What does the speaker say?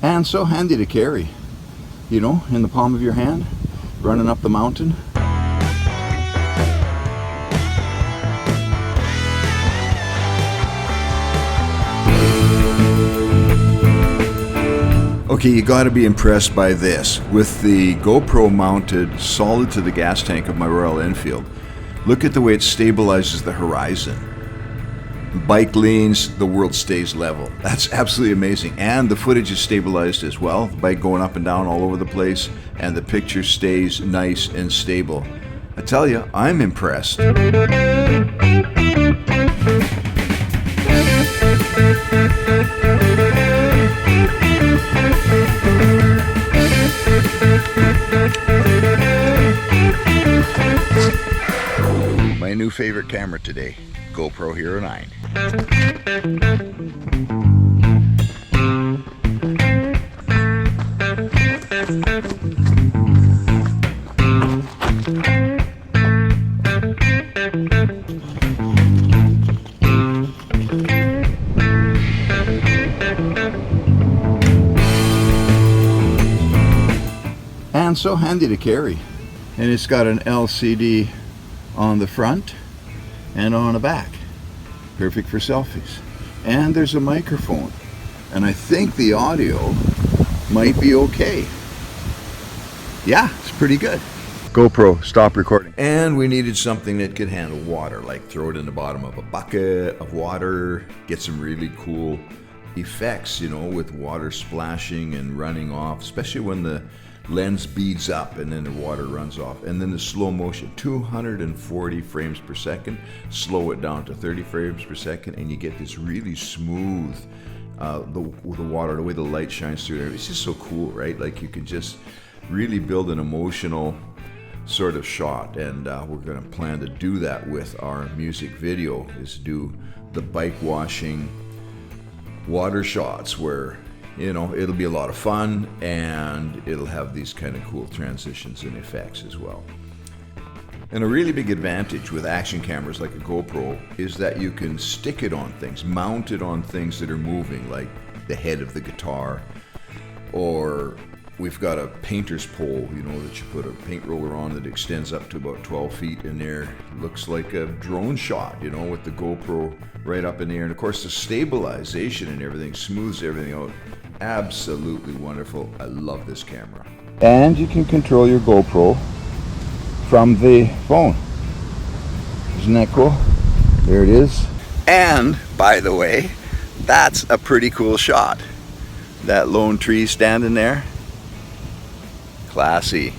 And so handy to carry, you know, in the palm of your hand, running up the mountain. Okay, you got to be impressed by this. With the GoPro mounted solid to the gas tank of my Royal Enfield, look at the way it stabilizes the horizon. The bike leans, the world stays level. That's absolutely amazing. And the footage is stabilized as well. The bike going up and down all over the place, and the picture stays nice and stable. I tell you, I'm impressed. My new favorite camera today, GoPro Hero 9. And so handy to carry. And it's got an LCD on the front and on the back. Perfect for selfies. And there's a microphone. And I think the audio might be okay. Yeah, it's pretty good. GoPro, stop recording. And we needed something that could handle water, like throw it in the bottom of a bucket of water, get some really cool effects, you know, with water splashing and running off, especially when the lens beads up and then the water runs off. And then the slow motion, 240 frames per second, slow it down to 30 frames per second, and you get this really smooth, the water, the way the light shines through there. It's just so cool, right? Like you can just really build an emotional sort of shot, and we're going to plan to do that with our music video, is do the bike washing water shots where, you know, it'll be a lot of fun and it'll have these kind of cool transitions and effects as well. And a really big advantage with action cameras like a GoPro is that you can stick it on things, mount it on things that are moving, like the head of the guitar, or we've got a painter's pole, you know, that you put a paint roller on that extends up to about 12 feet in there. Looks like a drone shot, you know, with the GoPro right up in the air. And of course the stabilization and everything smooths everything out. Absolutely wonderful. I love this camera. And you can control your GoPro from the phone. Isn't that cool? There it is. And by the way, that's a pretty cool shot. That lone tree standing there. Classy.